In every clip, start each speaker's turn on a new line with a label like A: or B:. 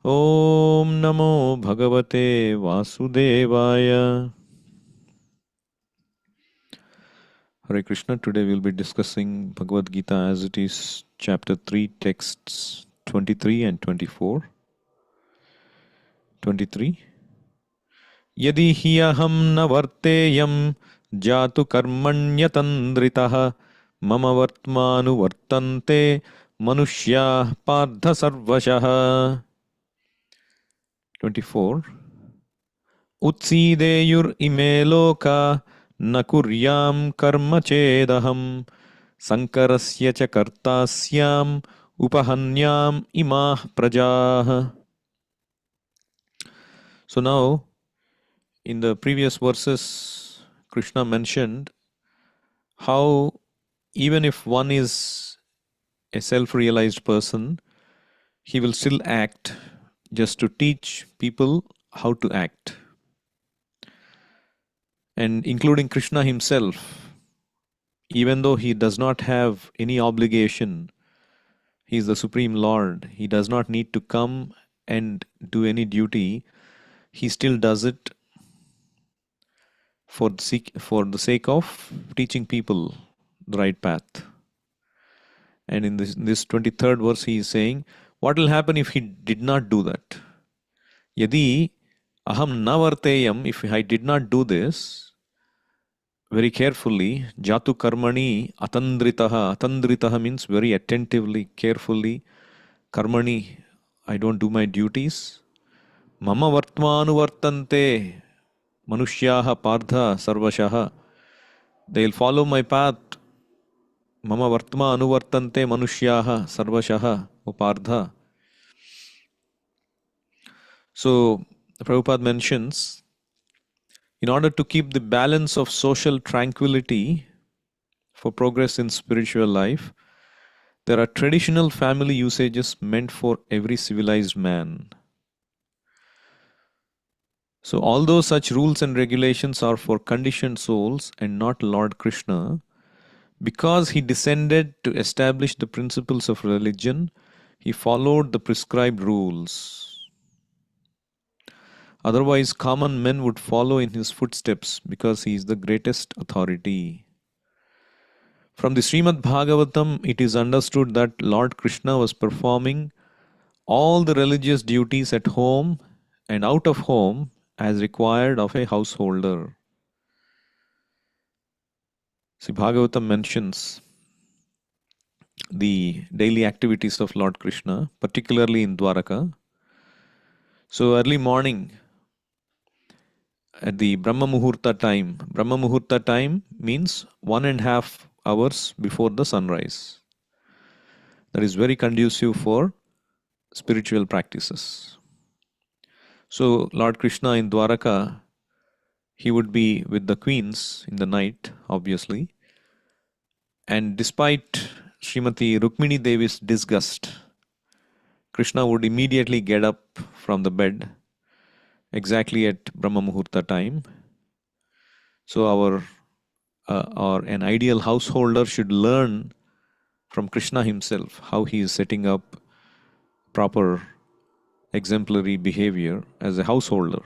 A: Om Namo Bhagavate Vasudevaya. Hare Krishna. Today we'll be discussing Bhagavad Gita as it is, chapter 3, texts 23 and 24. 23. Yadi hi aham na varteyam jatu karmanyatandritaha mama vartmanu vartante manushya pardha sarvashaha. 24. Utsideyur ime loka nakuryam karma chedaham sankarasya cha kartasyam upahanyam imah prajah. So now, in the previous verses, Krishna mentioned how even if one is a self-realized person, he will still act just to teach people how to act. And including Krishna himself, even though he does not have any obligation, he is the Supreme Lord, he does not need to come and do any duty, he still does it for the sake of teaching people the right path. And in this 23rd verse, he is saying, what will happen if he did not do that? Yadi aham na varteyam, if I did not do this, very carefully, jatu karmani atandritaha. Atandritaha means very attentively, carefully. Karmani, I don't do my duties. Mama vartmanu vartante manushyaha pardha sarvashaha. They'll follow my path. Mama vartma anuvartante manushyaha sarvashaha upardha. So, Prabhupada mentions, in order to keep the balance of social tranquility for progress in spiritual life, there are traditional family usages meant for every civilized man. So, although such rules and regulations are for conditioned souls and not Lord Krishna, because he descended to establish the principles of religion, he followed the prescribed rules. Otherwise, common men would follow in his footsteps because he is the greatest authority. From the Srimad Bhagavatam, it is understood that Lord Krishna was performing all the religious duties at home and out of home as required of a householder. See, Bhagavatam mentions the daily activities of Lord Krishna, particularly in Dwaraka. So, early morning, at the Brahma Muhurta time means 1.5 hours before the sunrise. That is very conducive for spiritual practices. So Lord Krishna in Dwaraka, he would be with the queens in the night, obviously. And despite Srimati Rukmini Devi's disgust, Krishna would immediately get up from the bed exactly at Brahma Muhurta time. So or an ideal householder should learn from Krishna himself how he is setting up proper exemplary behavior as a householder.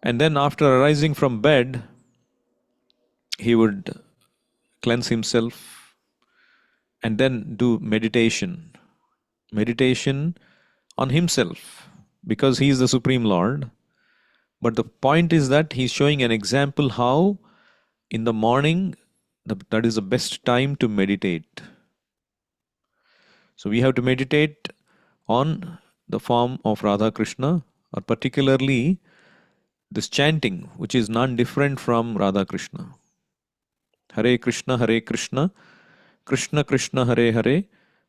A: And then after arising from bed, he would cleanse himself and then do meditation. Meditation on himself because he is the Supreme Lord. But the point is that he's showing an example how in the morning that is the best time to meditate. So we have to meditate on the form of Radha Krishna, or particularly this chanting, which is non-different from Radha Krishna. Hare Krishna, Krishna Krishna, Hare Hare,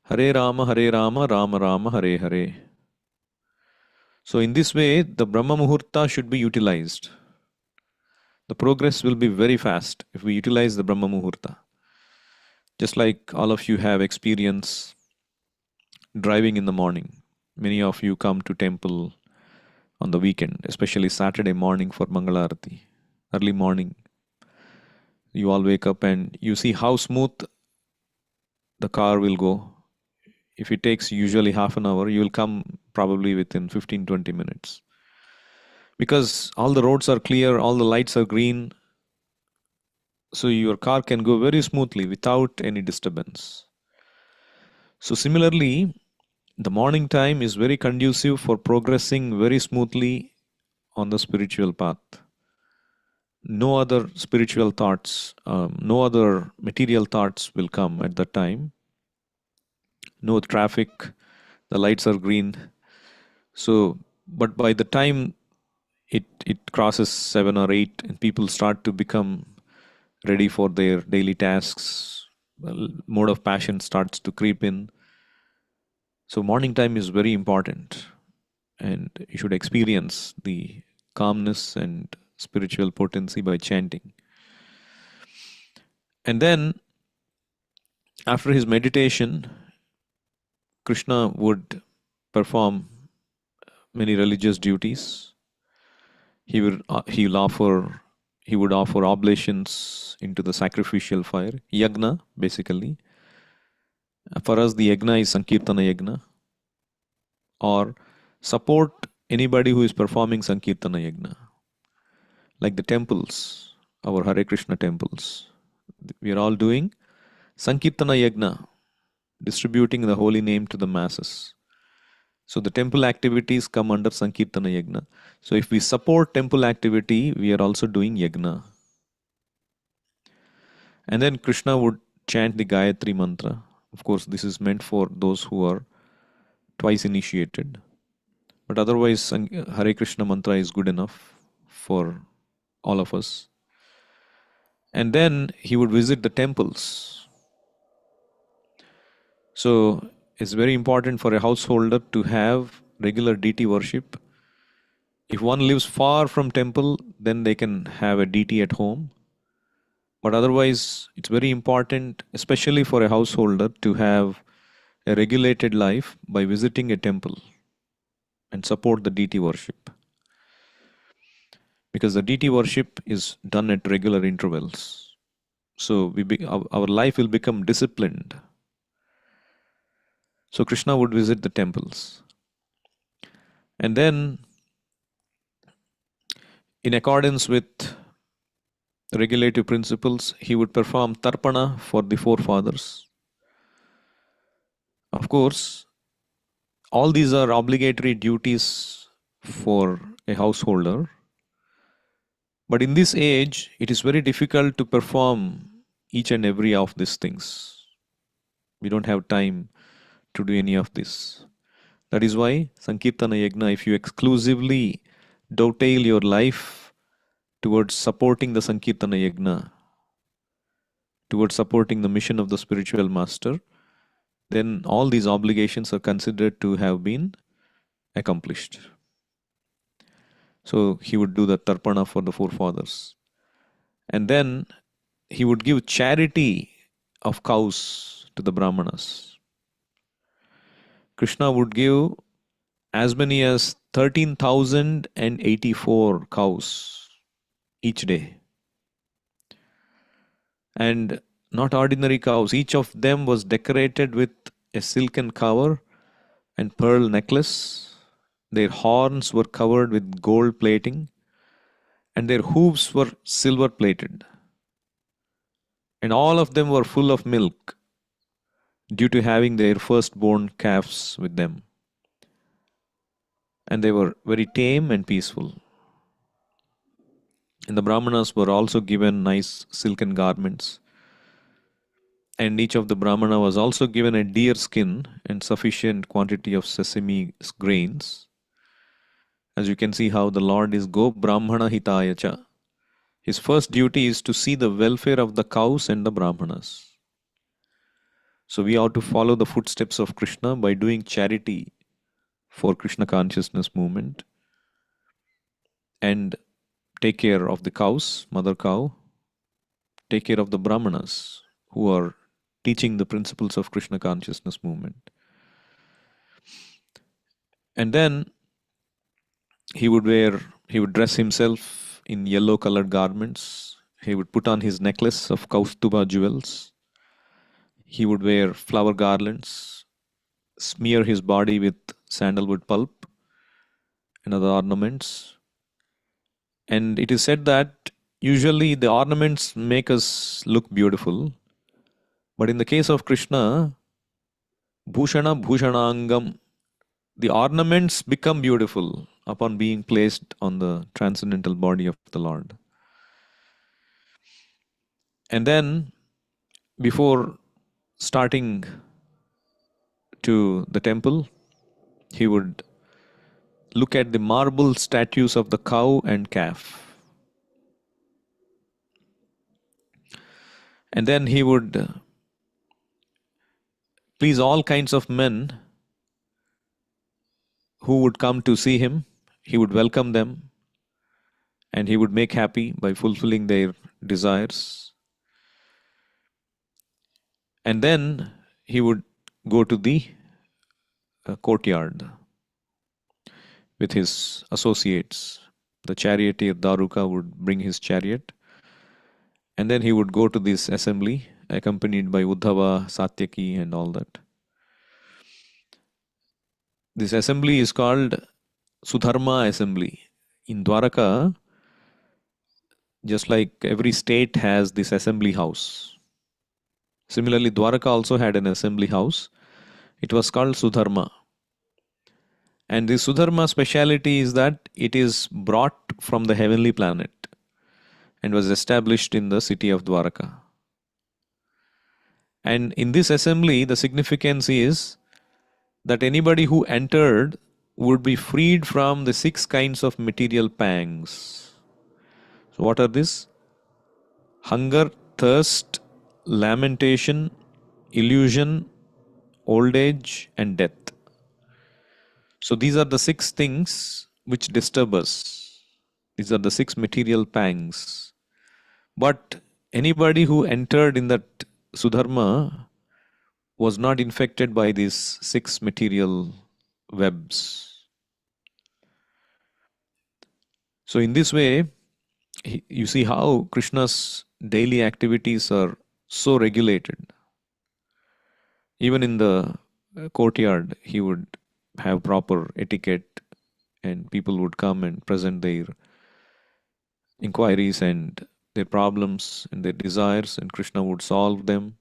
A: Hare Rama, Rama Rama, Hare Hare. So in this way, the Brahma Muhurta should be utilized. The progress will be very fast if we utilize the Brahma Muhurta. Just like all of you have experience driving in the morning. Many of you come to temple on the weekend, especially Saturday morning for Mangalarati. Early morning, you all wake up and you see how smooth the car will go. If it takes usually half an hour, you will come probably within 15-20 minutes. Because all the roads are clear, all the lights are green, so your car can go very smoothly without any disturbance. So similarly, the morning time is very conducive for progressing very smoothly on the spiritual path. No other spiritual thoughts, no other material thoughts will come at that time. No traffic, the lights are green. So, but by the time it crosses 7 or 8 and people start to become ready for their daily tasks, well, mode of passion starts to creep in. So morning time is very important, and you should experience the calmness and spiritual potency by chanting. And then after his meditation, Krishna would perform many religious duties. He would offer oblations into the sacrificial fire, yagna basically. For us, the yagna is Sankirtana yagna, or support anybody who is performing Sankirtana yagna, like the temples, our Hare Krishna temples. We are all doing Sankirtana yagna, distributing the holy name to the masses. So the temple activities come under Sankirtana yagna. So if we support temple activity, we are also doing yagna. And then Krishna would chant the Gayatri mantra. Of course, this is meant for those who are twice initiated. But otherwise, Hare Krishna mantra is good enough for all of us. And then he would visit the temples. So it's very important for a householder to have regular deity worship. If one lives far from temple, then they can have a deity at home. But otherwise, it's very important, especially for a householder, to have a regulated life by visiting a temple and support the deity worship. Because the deity worship is done at regular intervals. So our life will become disciplined. So Krishna would visit the temples. And then, in accordance with regulative principles, he would perform tarpana for the forefathers. Of course, all these are obligatory duties for a householder. But in this age, it is very difficult to perform each and every of these things. We don't have time to do any of this. That is why Sankirtana Yagna, if you exclusively dovetail your life towards supporting the Sankirtana Yagna, towards supporting the mission of the spiritual master, then all these obligations are considered to have been accomplished. So he would do the tarpana for the forefathers. And then he would give charity of cows to the Brahmanas. Krishna would give as many as 13,084 cows each day. And not ordinary cows, each of them was decorated with a silken cover and pearl necklace. Their horns were covered with gold plating, and their hooves were silver plated. And all of them were full of milk due to having their firstborn calves with them. And they were very tame and peaceful. And the Brahmanas were also given nice silken garments. And each of the Brahmana was also given a deer skin and sufficient quantity of sesame grains. As you can see how the Lord is Go Brahmana Hitayacha. His first duty is to see the welfare of the cows and the Brahmanas. So we ought to follow the footsteps of Krishna by doing charity for Krishna consciousness movement and take care of the cows, mother cow, take care of the Brahmanas who are teaching the principles of Krishna consciousness movement. And then he would dress himself in yellow colored garments. He would put on his necklace of Kaustuba jewels. He would wear flower garlands smear his body with sandalwood pulp and other ornaments. And it is said that usually the ornaments make us look beautiful, but in the case of Krishna, Bhushana Bhushanangam, the ornaments become beautiful upon being placed on the transcendental body of the Lord. And then, before starting to the temple, he would look at the marble statues of the cow and calf. And then he would please all kinds of men who would come to see him. He would welcome them and he would make happy by fulfilling their desires. And then he would go to the courtyard with his associates. The charioteer Daruka would bring his chariot, and then he would go to this assembly accompanied by Uddhava, Satyaki, and all that. This assembly is called Sudharma assembly. In Dwaraka, just like every state has this assembly house. Similarly, Dwaraka also had an assembly house. It was called Sudharma. And the Sudharma speciality is that it is brought from the heavenly planet and was established in the city of Dwaraka. And in this assembly, the significance is that anybody who entered would be freed from the 6 kinds of material pangs. So, what are these? Hunger, thirst, lamentation, illusion, old age, and death. So, these are the 6 things which disturb us. These are the 6 material pangs. But anybody who entered in that Sudharma was not infected by these 6 material webs. So, in this way, you see how Krishna's daily activities are so regulated. Even in the courtyard, he would have proper etiquette, and people would come and present their inquiries and their problems and their desires, and Krishna would solve them.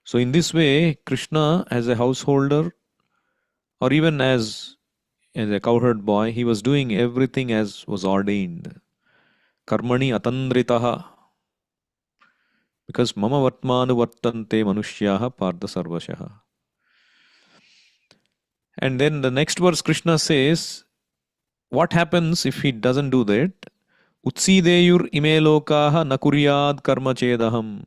A: So, in this way, Krishna, as a householder, or even as a cowherd boy, he was doing everything as was ordained. Karmani atandritaha. Because mama vatmanu vartante manushyaha partha sarvashaha. And then the next verse, Krishna says, what happens if he doesn't do that? Utsideyur ime lokaha nakuryad karma chedaham.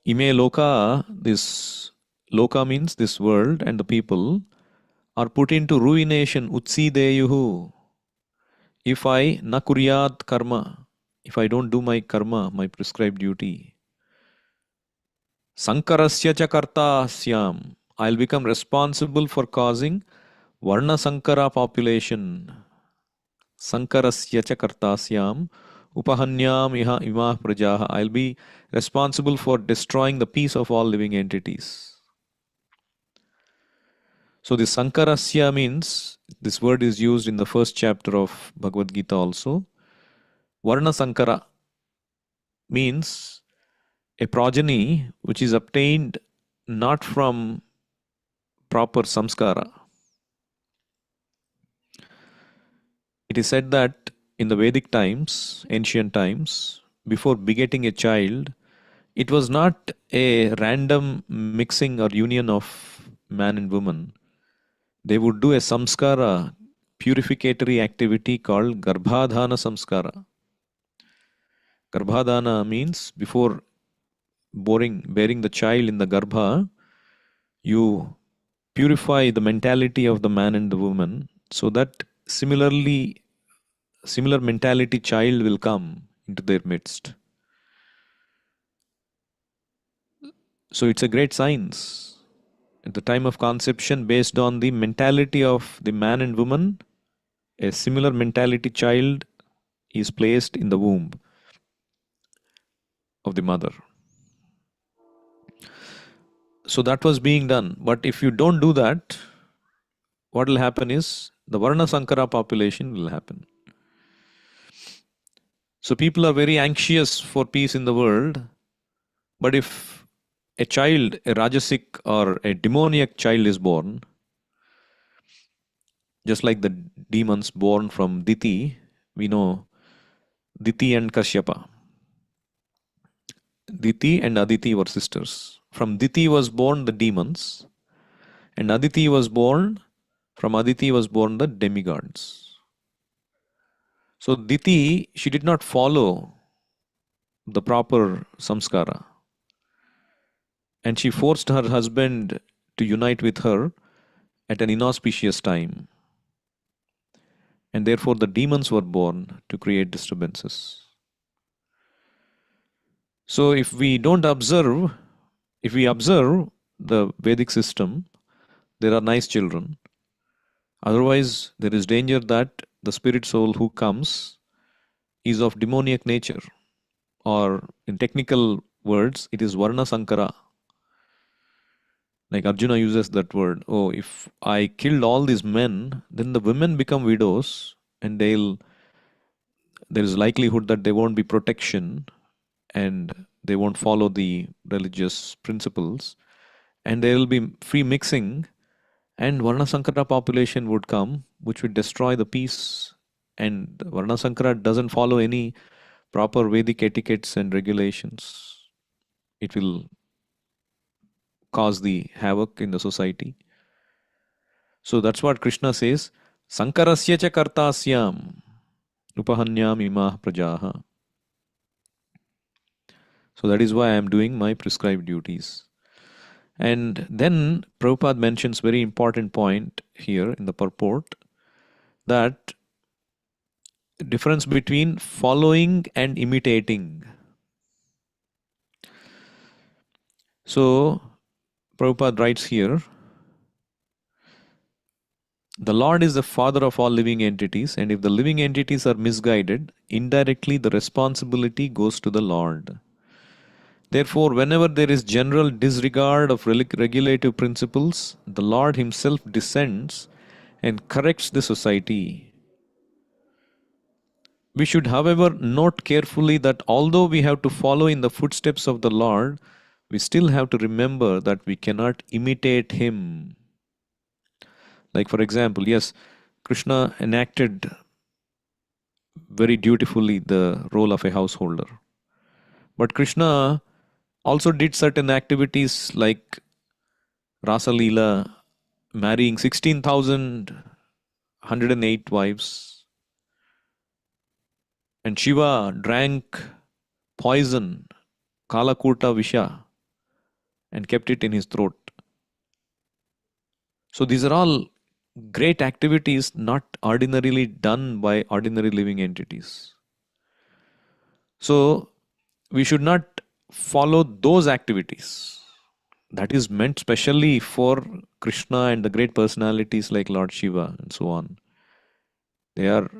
A: Ime loka, this loka means this world and the people, are put into ruination. Utsideyuhu. If I nakuryad karma, if I don't do my karma, my prescribed duty, sankarasya cha karta syam, I'll become responsible for causing Varna Sankara population. Sankarasya cha karta syam, upahanyam iha imah prajaha. I'll be responsible for destroying the peace of all living entities. So this sankarasya means, this word is used in the first chapter of Bhagavad Gita also. Varna Sankara means a progeny which is obtained not from proper samskara. It is said that in the Vedic times, ancient times, before begetting a child, it was not a random mixing or union of man and woman. They would do a samskara, purificatory activity called Garbhadhana samskara. Garbhadhana means before bearing the child in the garbha, you purify the mentality of the man and the woman so that similar mentality child will come into their midst. So it's a great science. At the time of conception, based on the mentality of the man and woman, a similar mentality child is placed in the womb of the mother. So that was being done. But if you don't do that, what will happen is the Varna Sankara population will happen. So people are very anxious for peace in the world. But if a child, a Rajasic or a demoniac child is born, just like the demons born from Diti, we know Diti and Kashyapa. Diti and Aditi were sisters. From Diti was born the demons, and Aditi was born, from Aditi was born the demigods. So Diti, she did not follow the proper samskara, and she forced her husband to unite with her at an inauspicious time. And therefore the demons were born to create disturbances. So if we don't observe, if we observe the Vedic system, there are nice children. Otherwise, there is danger that the spirit soul who comes is of demoniac nature, or in technical words, it is Varna Sankara. Like Arjuna uses that word. Oh, if I killed all these men, then the women become widows, and there is likelihood that there won't be protection, and they won't follow the religious principles, and there will be free mixing, and Varna Sankara population would come, which would destroy the peace. And Varna Sankara doesn't follow any proper Vedic etiquettes and regulations. It will cause the havoc in the society. So that's what Krishna says, Sankarasya cha kartasyam upahanyam imah prajaha. So that is why I am doing my prescribed duties. And then Prabhupada mentions very important point here in the purport, that difference between following and imitating. So Prabhupada writes here, the Lord is the father of all living entities, and if the living entities are misguided, indirectly the responsibility goes to the Lord. Therefore, whenever there is general disregard of regulative principles, the Lord Himself descends and corrects the society. We should, however, note carefully that although we have to follow in the footsteps of the Lord, we still have to remember that we cannot imitate Him. Like, for example, yes, Krishna enacted very dutifully the role of a householder. But Krishna also did certain activities like Rasa Leela, marrying 16,108 wives. And Shiva drank poison, Kalakuta Visha, and kept it in his throat. So these are all great activities not ordinarily done by ordinary living entities. So we should not follow those activities. That is meant specially for Krishna and the great personalities like Lord Shiva and so on. They are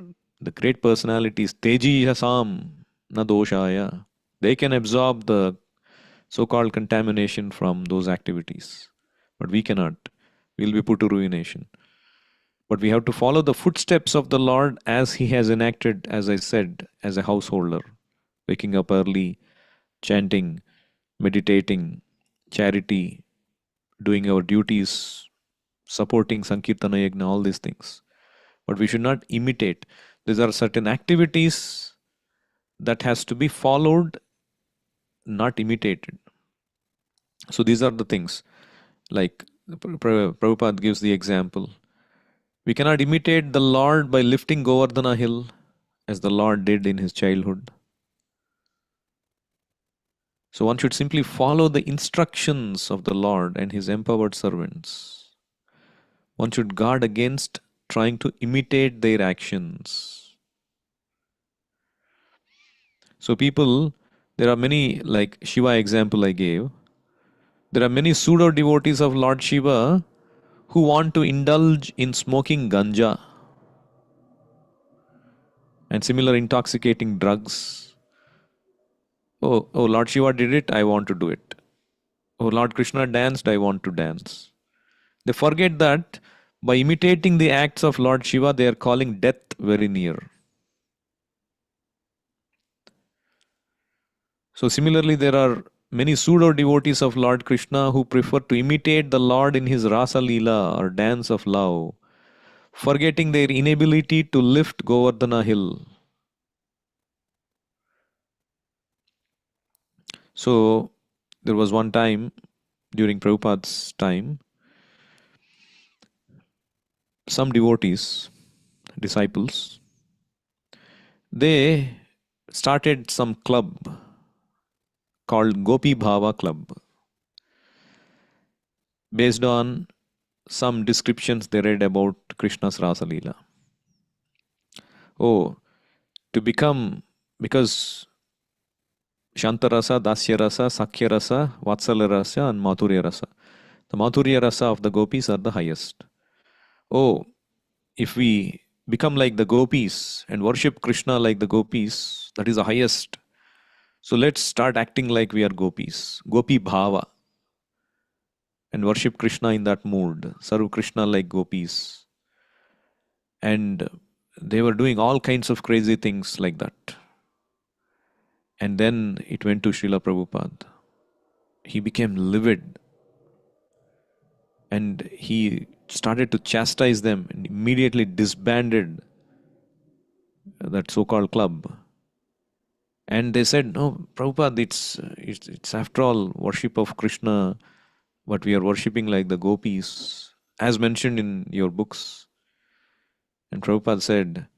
A: the great personalities. Teji Hasam na doshaya. They can absorb the so-called contamination from those activities. But we cannot. We'll be put to ruination. But we have to follow the footsteps of the Lord as He has enacted, as I said, as a householder. Waking up early, chanting, meditating, charity, doing our duties, supporting Sankirtana Yajna, all these things. But we should not imitate. These are certain activities that has to be followed, not imitated. So these are the things. Like Prabhupada gives the example. We cannot imitate the Lord by lifting Govardhana hill as the Lord did in His childhood. So one should simply follow the instructions of the Lord and His empowered servants. One should guard against trying to imitate their actions. So people, there are many, like Shiva example I gave, there are many pseudo devotees of Lord Shiva who want to indulge in smoking ganja and similar intoxicating drugs. Oh, Lord Shiva did it, I want to do it. Oh, Lord Krishna danced, I want to dance. They forget that by imitating the acts of Lord Shiva, they are calling death very near. So, similarly, there are many pseudo devotees of Lord Krishna who prefer to imitate the Lord in his Rasa Leela or dance of love, forgetting their inability to lift Govardhana hill. So, there was one time during Prabhupada's time, some devotees, disciples, they started some club called Gopi Bhava Club based on some descriptions they read about Krishna's Rasa Leela. Oh, to become, because Shantarasa, Dasya Rasa, Sakhya Rasa, Vatsalya Rasa, and Madhurya Rasa. The Madhurya Rasa of the gopis are the highest. Oh, if we become like the gopis and worship Krishna like the gopis, that is the highest. So let's start acting like we are gopis. Gopi Bhava. And worship Krishna in that mood. Serve Krishna like gopis. And they were doing all kinds of crazy things like that. And then it went to Srila Prabhupada. He became livid and he started to chastise them and immediately disbanded that so-called club. And they said, "No, Prabhupada, it's after all worship of Krishna, but we are worshipping like the gopis, as mentioned in your books." And Prabhupada said,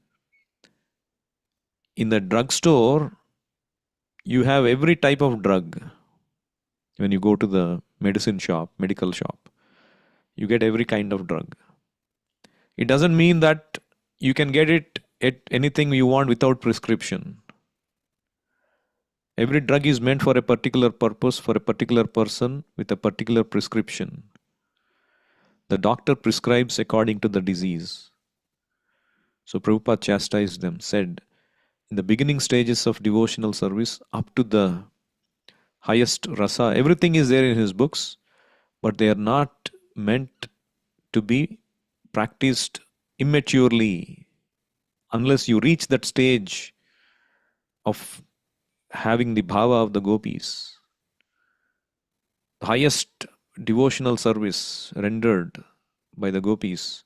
A: "In the drugstore, you have every type of drug. When you go to the medicine shop, medical shop, you get every kind of drug. It doesn't mean that you can get it at anything you want without prescription. Every drug is meant for a particular purpose, for a particular person, with a particular prescription. The doctor prescribes according to the disease." So Prabhupada chastised them, said, in the beginning stages of devotional service, up to the highest rasa, everything is there in his books, but they are not meant to be practiced immaturely. Unless you reach that stage of having the bhava of the gopis, the highest devotional service rendered by the gopis,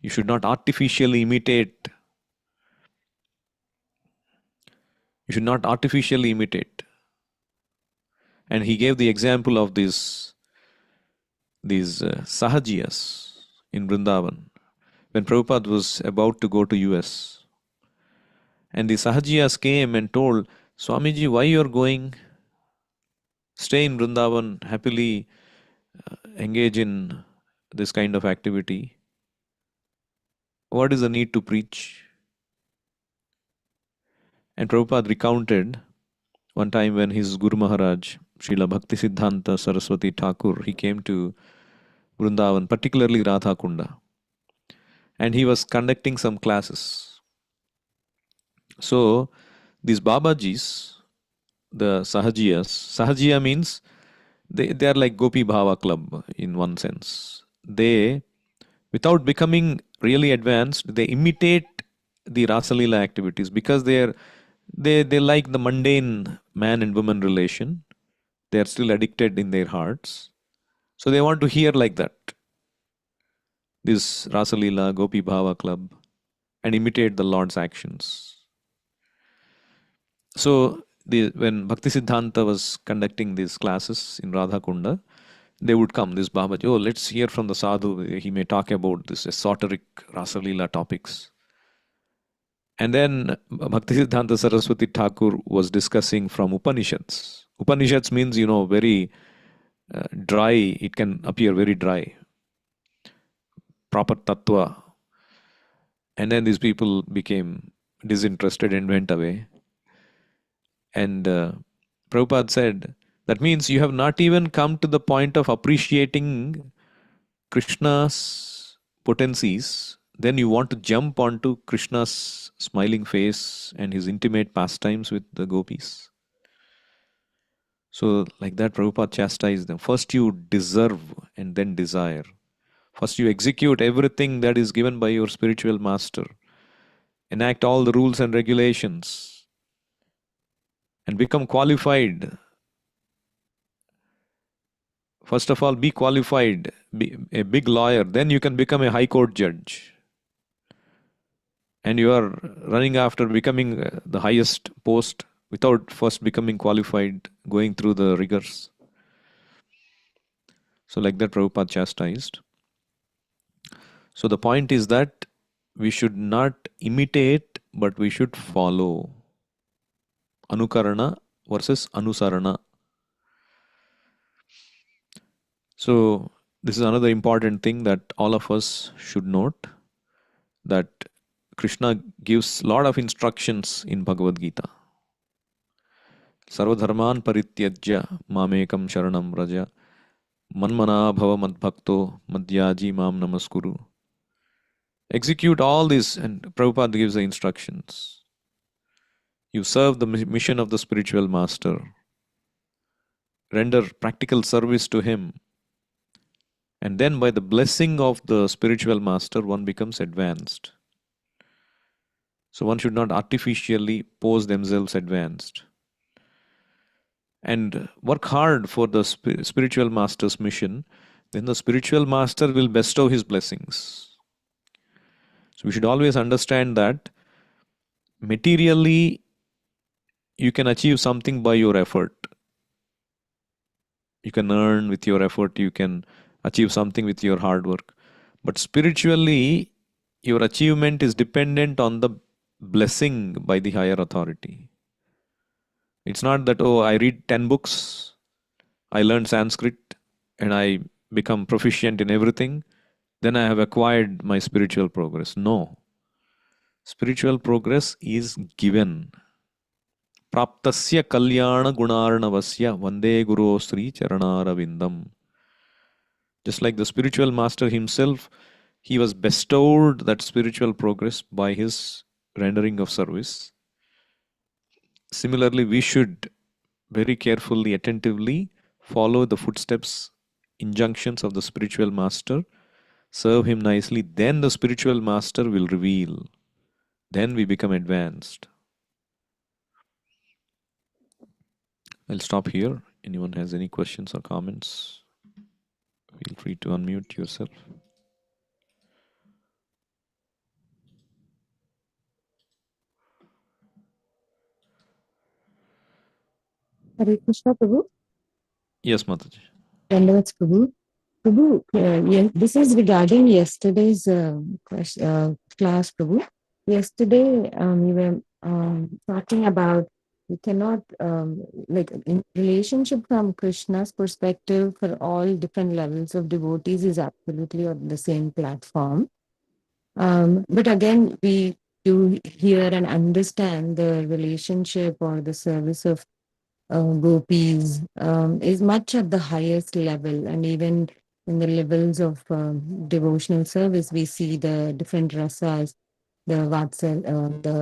A: you should not artificially imitate. You should not artificially imitate. And he gave the example of these sahajiyas in Vrindavan when Prabhupada was about to go to US. And the sahajiyas came and told, "Swamiji, why you are going? Stay in Vrindavan, happily engage in this kind of activity. What is the need to preach?" And Prabhupada recounted one time when his Guru Maharaj, Srila Bhaktisiddhanta Saraswati Thakur, he came to Vrindavan, particularly Radha Kunda, and he was conducting some classes. So these Babajis, the Sahajiyas, Sahajiya means they are like Gopi Bhava Club in one sense. They, without becoming really advanced, they imitate the Rasalila activities because they like the mundane man and woman relation. They are still addicted in their hearts. So they want to hear like that. This Rasalila, Gopi Bhava Club, and imitate the Lord's actions. So when Bhaktisiddhanta was conducting these classes in Radha Kunda, they would come, this Babaji, "Oh, let's hear from the sadhu. He may talk about this esoteric Rasalila topics." And then Bhaktisiddhanta Saraswati Thakur was discussing from Upanishads. Upanishads means, very dry. It can appear very dry. Proper tattva. And then these people became disinterested and went away. And Prabhupada said, that means you have not even come to the point of appreciating Krishna's potencies. Then you want to jump onto Krishna's smiling face and his intimate pastimes with the gopis. So, like that, Prabhupada chastised them. First, you deserve and then desire. First, you execute everything that is given by your spiritual master, enact all the rules and regulations, and become qualified. First of all, be qualified, be a big lawyer, then you can become a high court judge. And you are running after becoming the highest post without first becoming qualified, going through the rigors. So, like that, Prabhupada chastised. So, the point is that we should not imitate, but we should follow. Anukarana versus Anusarana. So, this is another important thing that all of us should note, that Krishna gives a lot of instructions in Bhagavad Gita. Sarvadharman parityajya mamekam sharanam raja manmana bhava madbhakto madhyaji mam namaskuru. Execute all this, and Prabhupada gives the instructions. You serve the mission of the spiritual master, render practical service to him, and then by the blessing of the spiritual master, one becomes advanced. So one should not artificially pose themselves advanced. And work hard for the spiritual master's mission, then the spiritual master will bestow his blessings. So we should always understand that materially you can achieve something by your effort. You can earn with your effort, you can achieve something with your hard work. But spiritually, your achievement is dependent on the blessing by the higher authority. It's not that, oh, I read 10 books, I learn Sanskrit, and I become proficient in everything, then I have acquired my spiritual progress. No. Spiritual progress is given. Praptasya kalyana gunarnavasya vande guru sri charanaravindam. Just like the spiritual master himself, he was bestowed that spiritual progress by his rendering of service. Similarly, we should very carefully, attentively follow the footsteps, injunctions of the spiritual master, serve him nicely, then the spiritual master will reveal. Then we become advanced. I'll stop here. Anyone has any questions or comments? Feel free to unmute yourself.
B: Hare Krishna, Prabhu.
A: Yes, Mataji.
B: Dandavats, Prabhu. Prabhu, this is regarding yesterday's class, Prabhu. Yesterday, we were talking about we cannot, like, in relationship from Krishna's perspective for all different levels of devotees is absolutely on the same platform. But again, we do hear and understand the relationship or the service of gopis is much at the highest level, and even in the levels of devotional service we see the different rasas, the the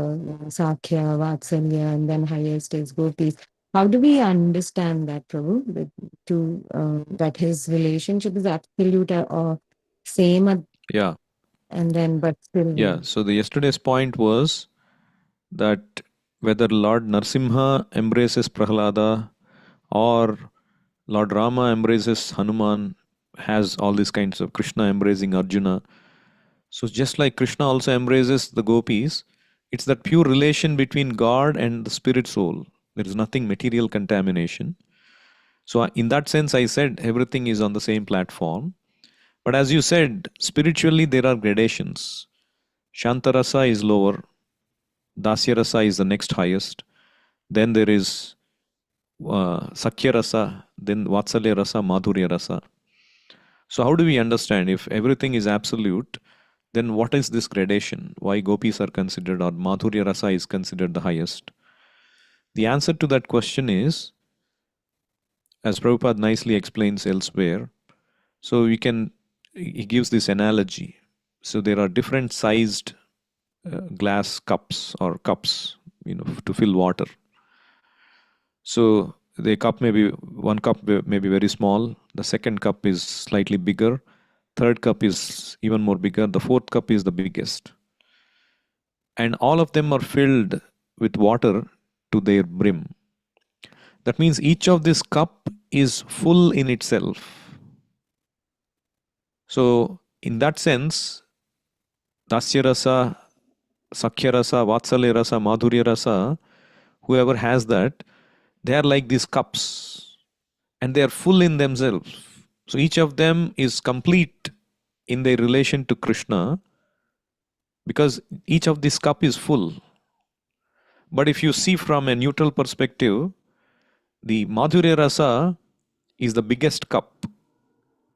B: sakhya, vatsalya, and then highest is gopis. How do we understand that, Prabhu, that his relationship is absolute or same
A: Yeah.
B: and then but still
A: Yeah. So the yesterday's point was that whether Lord Narsimha embraces Prahlada or Lord Rama embraces Hanuman, has all these kinds of Krishna embracing Arjuna. So just like Krishna also embraces the gopis, it's that pure relation between God and the spirit soul. There is nothing material contamination. So in that sense, I said everything is on the same platform. But as you said, spiritually there are gradations. Shantarasa is lower, Dasya Rasa is the next highest. Then there is Sakya Rasa, then Vatsalya Rasa, Madhurya Rasa. So how do we understand if everything is absolute, then what is this gradation? Why gopis are considered or Madhurya Rasa is considered the highest? The answer to that question is, as Prabhupada nicely explains elsewhere, so he gives this analogy. So there are different sized glass cups or cups, to fill water. So The cup may be one cup may be very small. The second cup is slightly bigger. Third cup is even more bigger. The fourth cup is the biggest. And all of them are filled with water to their brim. That means each of this cup is full in itself. So, in that sense, Dasya Rasa, Sakhya Rasa, Vatsalya Rasa, Madhurya Rasa, whoever has that, they are like these cups and they are full in themselves. So, each of them is complete in their relation to Krishna because each of this cup is full. But if you see from a neutral perspective, the Madhurya Rasa is the biggest cup.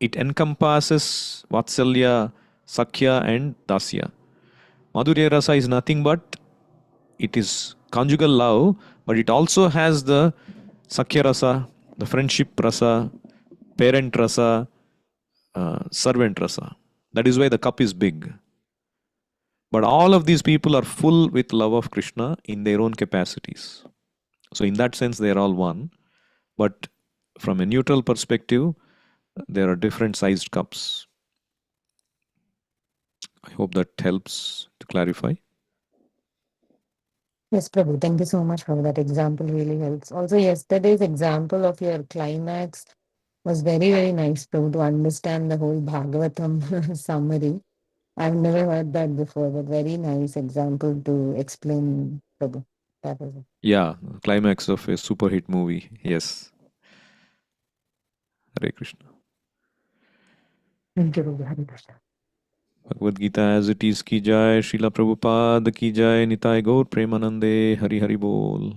A: It encompasses Vatsalya, Sakhya, and Dasya. Madhurya Rasa is nothing but it is conjugal love, but it also has the Sakhya Rasa, the friendship Rasa, parent Rasa, servant Rasa. That is why the cup is big. But all of these people are full with love of Krishna in their own capacities. So, in that sense, they are all one. But from a neutral perspective, there are different sized cups. I hope that helps to clarify.
B: Yes, Prabhu, thank you so much for that example, really helps. Also, yesterday's example of your climax was very, very nice, Prabhu, to understand the whole Bhagavatam summary. I've never heard that before, but very nice example to explain, Prabhu. That was it.
A: Yeah, climax of a super hit movie. Yes. Hare Krishna.
B: Thank you, Prabhu. Hare Krishna.
A: Bhagavad Gita as it is ki jai, Srila Prabhupada ki jai, Nitai Gaur Premanande, Hari Hari Bol.